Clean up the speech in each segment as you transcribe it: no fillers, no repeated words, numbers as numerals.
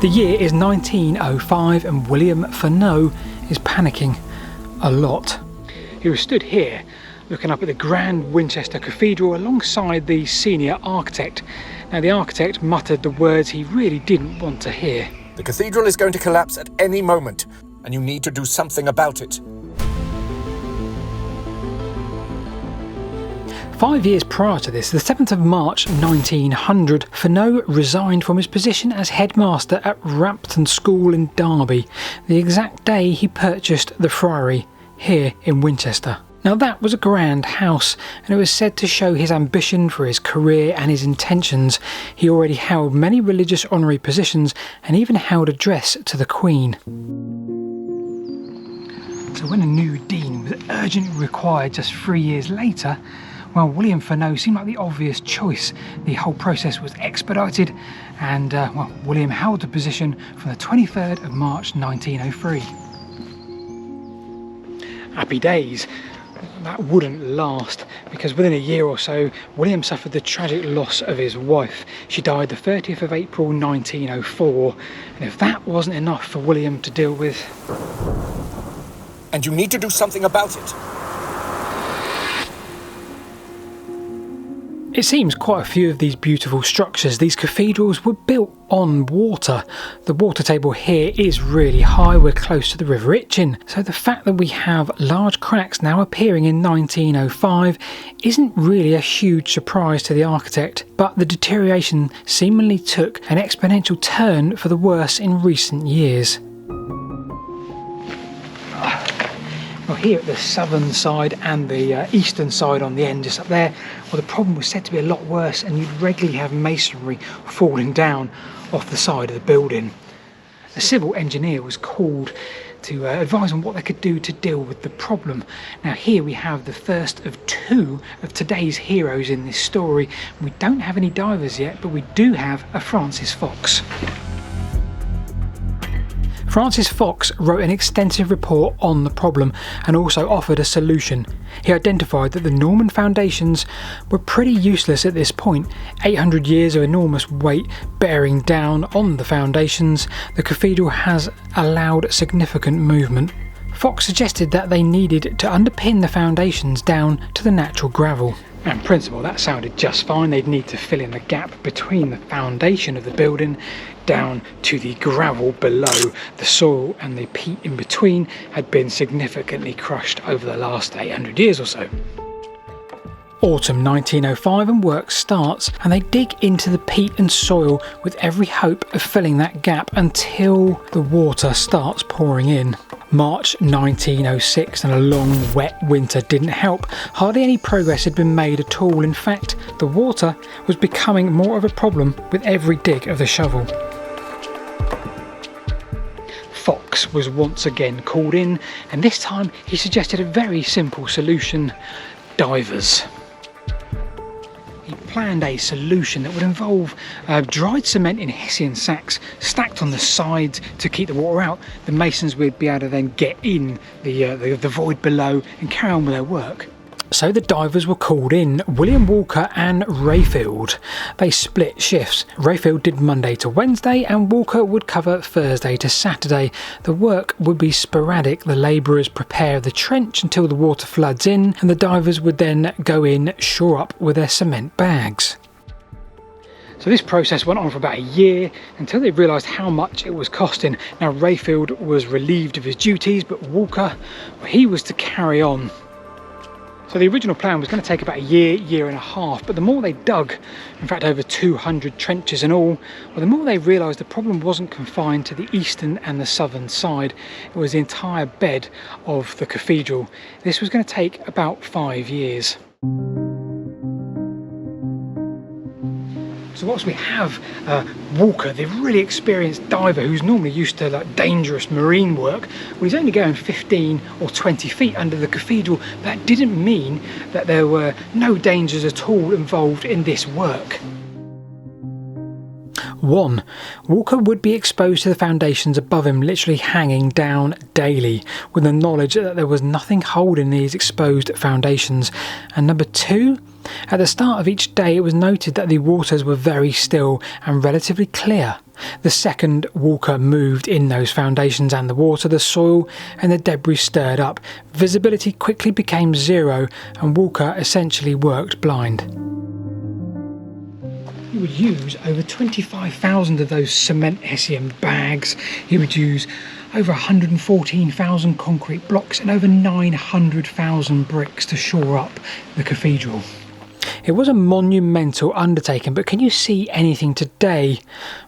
The year is 1905 and William Furneaux is panicking a lot. He was stood here looking up at the grand Winchester Cathedral alongside the senior architect. Now the architect muttered the words he really didn't want to hear. The cathedral is going to collapse at any moment, and you need to do something about it. 5 years prior to this, the 7th of March 1900, Furneaux resigned from his position as headmaster at Rampton School in Derby, the exact day he purchased the friary here in Winchester. Now that was a grand house, and it was said to show his ambition for his career and his intentions. He already held many religious honorary positions and even held address to the Queen. So when a new dean was urgently required just 3 years later, well, William Furneaux seemed like the obvious choice. The whole process was expedited and, well, William held the position from the 23rd of March 1903. Happy days. That wouldn't last, because within a year or so, William suffered the tragic loss of his wife. She died the 30th of April 1904, and if that wasn't enough for William to deal with... And you need to do something about it. It seems quite a few of these beautiful structures, these cathedrals, were built on water. The water table here is really high, we're close to the River Itchen, so the fact that we have large cracks now appearing in 1905 isn't really a huge surprise to the architect, but the deterioration seemingly took an exponential turn for the worse in recent years. Well, here at the southern side and the eastern side on the end just up there, well, the problem was said to be a lot worse, and you'd regularly have masonry falling down off the side of the building. A civil engineer was called to advise on what they could do to deal with the problem. Now here we have the first of two of today's heroes in this story. We don't have any divers yet, but we do have a Francis Fox. Francis Fox wrote an extensive report on the problem and also offered a solution. He identified that the Norman foundations were pretty useless at this point. 800 years of enormous weight bearing down on the foundations, the cathedral has allowed significant movement. Fox suggested that they needed to underpin the foundations down to the natural gravel. In principle, that sounded just fine. They'd need to fill in the gap between the foundation of the building down to the gravel below. The soil and the peat in between had been significantly crushed over the last 800 years or so. Autumn 1905 and work starts, and they dig into the peat and soil with every hope of filling that gap until the water starts pouring in. March 1906 and a long wet winter didn't help. Hardly any progress had been made at all. In fact, the water was becoming more of a problem with every dig of the shovel. Fox was once again called in, and this time he suggested a very simple solution: divers. He planned a solution that would involve dried cement in Hessian sacks stacked on the sides to keep the water out. The masons would be able to then get in the void below and carry on with their work. So the divers were called in, William Walker and Rayfield. They split shifts. Rayfield did Monday to Wednesday and Walker would cover Thursday to Saturday. The work would be sporadic. The labourers prepare the trench until the water floods in, and the divers would then go in, shore up with their cement bags. So this process went on for about a year until they realised how much it was costing. Now Rayfield was relieved of his duties, but Walker, well, he was to carry on. So the original plan was going to take about a year and a half, but the more they dug, in fact over 200 trenches in all, well, the more they realised the problem wasn't confined to the eastern and the southern side. It was the entire bed of the cathedral. This was going to take about 5 years. So whilst we have Walker, the really experienced diver who's normally used to like dangerous marine work, well, he's only going 15 or 20 feet under the cathedral. That didn't mean that there were no dangers at all involved in this work. 1. Walker would be exposed to the foundations above him, literally hanging down daily, with the knowledge that there was nothing holding these exposed foundations. And number 2, at the start of each day it was noted that the waters were very still and relatively clear. The second Walker moved in those foundations and the water, the soil and the debris stirred up. Visibility quickly became zero and Walker essentially worked blind. He would use over 25,000 of those cement Hessian bags. He would use over 114,000 concrete blocks and over 900,000 bricks to shore up the cathedral. It was a monumental undertaking, but can you see anything today?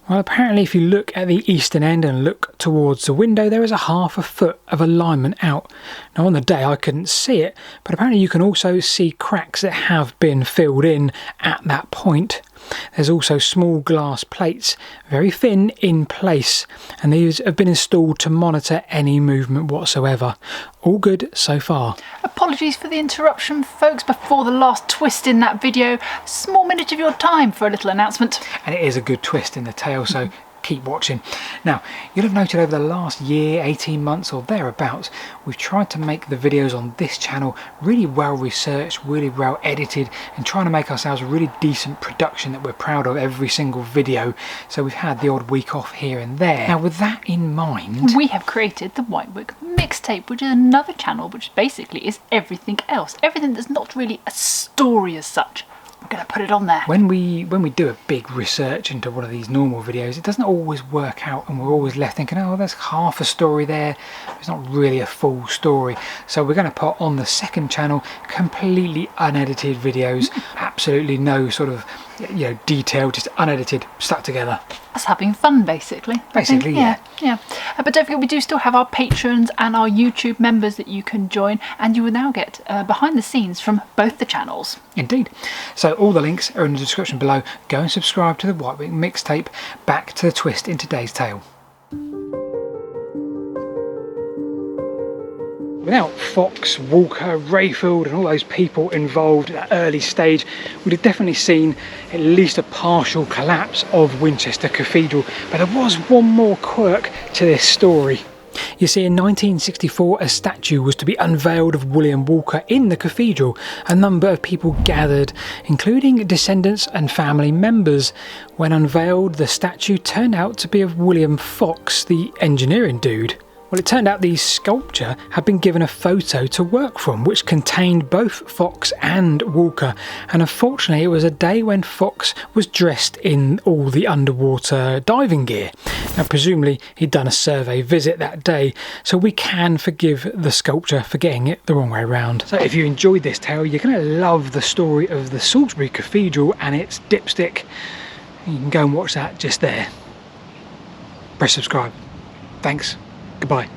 Well, apparently if you look at the eastern end and look towards the window, there is a ½ foot of alignment out. Now on the day I couldn't see it, but apparently you can also see cracks that have been filled in at that point. There's also small glass plates, very thin in place, and these have been installed to monitor any movement whatsoever. All good so far. Apologies for the interruption, folks, before the last twist in that video. A small minute of your time for a little announcement. And it is a good twist in the tale, so keep watching. Now, you'll have noted over the last year, 18 months or thereabouts, we've tried to make the videos on this channel really well researched, really well edited, and trying to make ourselves a really decent production that we're proud of every single video. So we've had the odd week off here and there. Now with that in mind, we have created the Whitewick mixtape, which is another channel which basically is everything else. Everything that's not really a story as such. We're going to put it on there. When we do a big research into one of these normal videos, it doesn't always work out and we're always left thinking, oh, there's half a story there. It's not really a full story. So we're going to put on the second channel completely unedited videos, absolutely no sort of detail, just unedited, stuck together. Us having fun, basically. Basically, yeah. But don't forget, we do still have our patrons and our YouTube members that you can join, and you will now get behind the scenes from both the channels. Indeed. So all the links are in the description below. Go and subscribe to the Whitewick mixtape. Back to the twist in today's tale. Without Fox, Walker, Rayfield and all those people involved at that early stage, we'd have definitely seen at least a partial collapse of Winchester Cathedral. But there was one more quirk to this story. You see, in 1964 a statue was to be unveiled of William Walker in the cathedral. A number of people gathered, including descendants and family members. When unveiled, the statue turned out to be of William Fox, the engineering dude. Well, it turned out the sculpture had been given a photo to work from, which contained both Fox and Walker. And unfortunately, it was a day when Fox was dressed in all the underwater diving gear. Now, presumably, he'd done a survey visit that day, so we can forgive the sculpture for getting it the wrong way around. So if you enjoyed this tale, you're going to love the story of the Salisbury Cathedral and its dipstick. You can go and watch that just there. Press subscribe. Thanks. Goodbye.